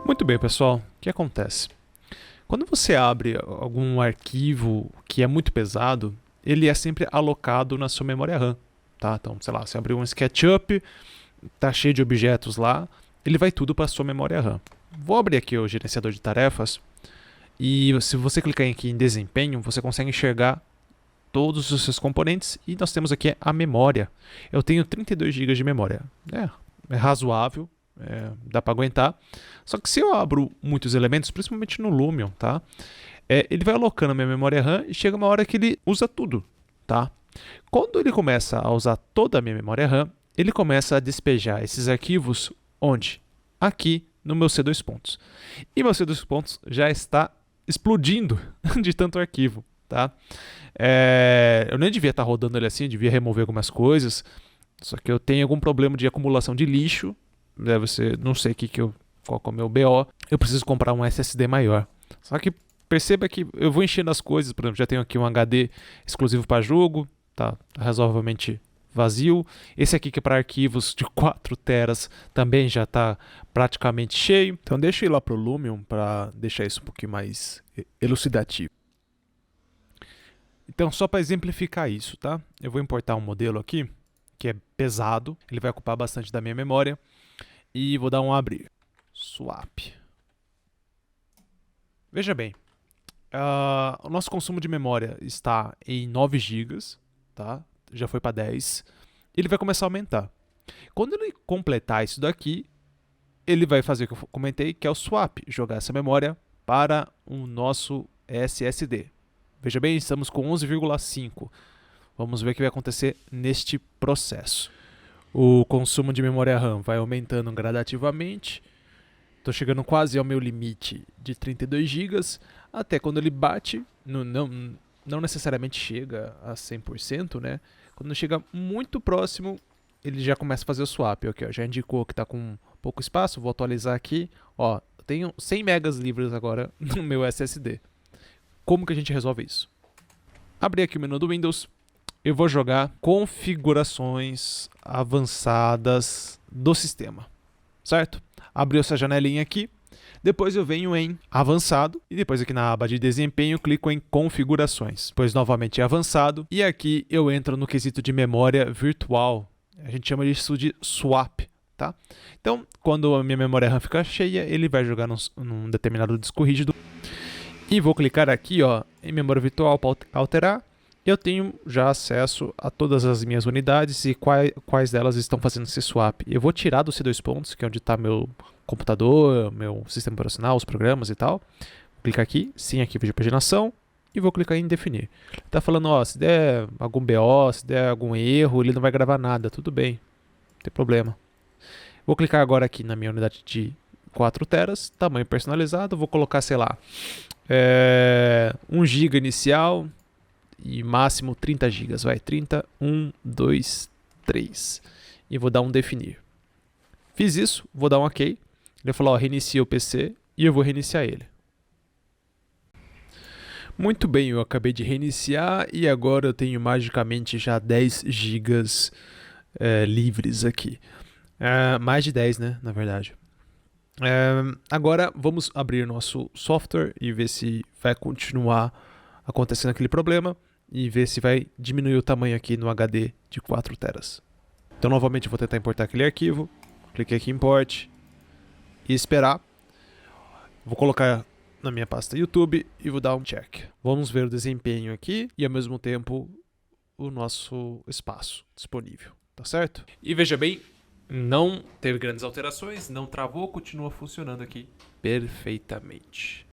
Muito bem, pessoal. O que acontece? Quando você abre algum arquivo que é muito pesado, ele é sempre alocado na sua memória RAM, tá? Então, sei lá, você abriu um SketchUp, tá cheio de objetos lá, ele vai tudo para a sua memória RAM. Vou abrir aqui o gerenciador de tarefas e se você clicar aqui em desempenho, você consegue enxergar todos os seus componentes e nós temos aqui a memória. Eu tenho 32 GB de memória. É razoável, dá para aguentar. Só que se eu abro muitos elementos, principalmente no Lumion, tá? Ele vai alocando a minha memória RAM e chega uma hora que ele usa tudo, tá? Quando ele começa a usar toda a minha memória RAM, ele começa a despejar esses arquivos onde? Aqui no meu C2 pontos. E meu C2 pontos já está explodindo de tanto arquivo, tá? Eu nem devia estar rodando ele assim, devia remover algumas coisas. Só que eu tenho algum problema de acumulação de lixo. Deve ser, não sei qual que é o meu BO. Eu preciso comprar um SSD maior. Só que perceba que eu vou enchendo as coisas. Por exemplo, já tenho aqui um HD exclusivo para jogo. Tá razoavelmente vazio. Esse aqui que é para arquivos de 4 teras também já está praticamente cheio. Então deixa eu ir lá para o Lumion para deixar isso um pouquinho mais elucidativo. Então só para exemplificar isso, tá? Eu vou importar um modelo aqui que é pesado, ele vai ocupar bastante da minha memória e vou dar um abrir. Swap. Veja bem, o nosso consumo de memória está em 9 GB, tá? Já foi para 10. Ele vai começar a aumentar. Quando ele completar isso daqui, ele vai fazer o que eu comentei, que é o swap, jogar essa memória para o nosso SSD. Veja bem, estamos com 11,5. Vamos ver o que vai acontecer neste processo. O consumo de memória RAM vai aumentando gradativamente. Estou chegando quase ao meu limite de 32 GB, até quando ele bate, não necessariamente chega a 100%, né? Quando chega muito próximo, ele já começa a fazer o swap. Okay, ó, já indicou que está com pouco espaço, vou atualizar aqui. Ó, tenho 100 megas livres agora no meu SSD. Como que a gente resolve isso? Abri aqui o menu do Windows. Eu vou jogar configurações avançadas do sistema, certo? Abriu essa janelinha aqui, depois eu venho em avançado e depois aqui na aba de desempenho clico em configurações, depois novamente em avançado e aqui eu entro no quesito de memória virtual, a gente chama isso de swap, tá? Então, quando a minha memória RAM ficar cheia, ele vai jogar num determinado disco rígido e vou clicar aqui ó, em memória virtual para alterar. Eu tenho já acesso a todas as minhas unidades e quais delas estão fazendo esse swap. Eu vou tirar do C2 pontos, que é onde está meu computador, meu sistema operacional, os programas e tal. Vou clicar aqui, sim, arquivo de paginação, e vou clicar em definir. Está falando, ó, se der algum BO, se der algum erro, ele não vai gravar nada, tudo bem, não tem problema. Vou clicar agora aqui na minha unidade de 4 teras, tamanho personalizado, vou colocar, sei lá, 1 GB inicial, e máximo 30 GB, vai, 30, 1, 2, 3. E vou dar um definir. Fiz isso, vou dar um OK. Ele falou, ó, reinicia o PC e eu vou reiniciar ele. Muito bem, eu acabei de reiniciar e agora eu tenho magicamente já 10 GB livres aqui. Mais de 10, né, na verdade. Agora vamos abrir nosso software e ver se vai continuar acontecendo aquele problema e ver se vai diminuir o tamanho aqui no HD de 4 teras. Então novamente eu vou tentar importar aquele arquivo, cliquei aqui em import e esperar. Vou colocar na minha pasta YouTube e vou dar um check. Vamos ver o desempenho aqui e ao mesmo tempo o nosso espaço disponível, tá certo? E veja bem, não teve grandes alterações, não travou, continua funcionando aqui perfeitamente.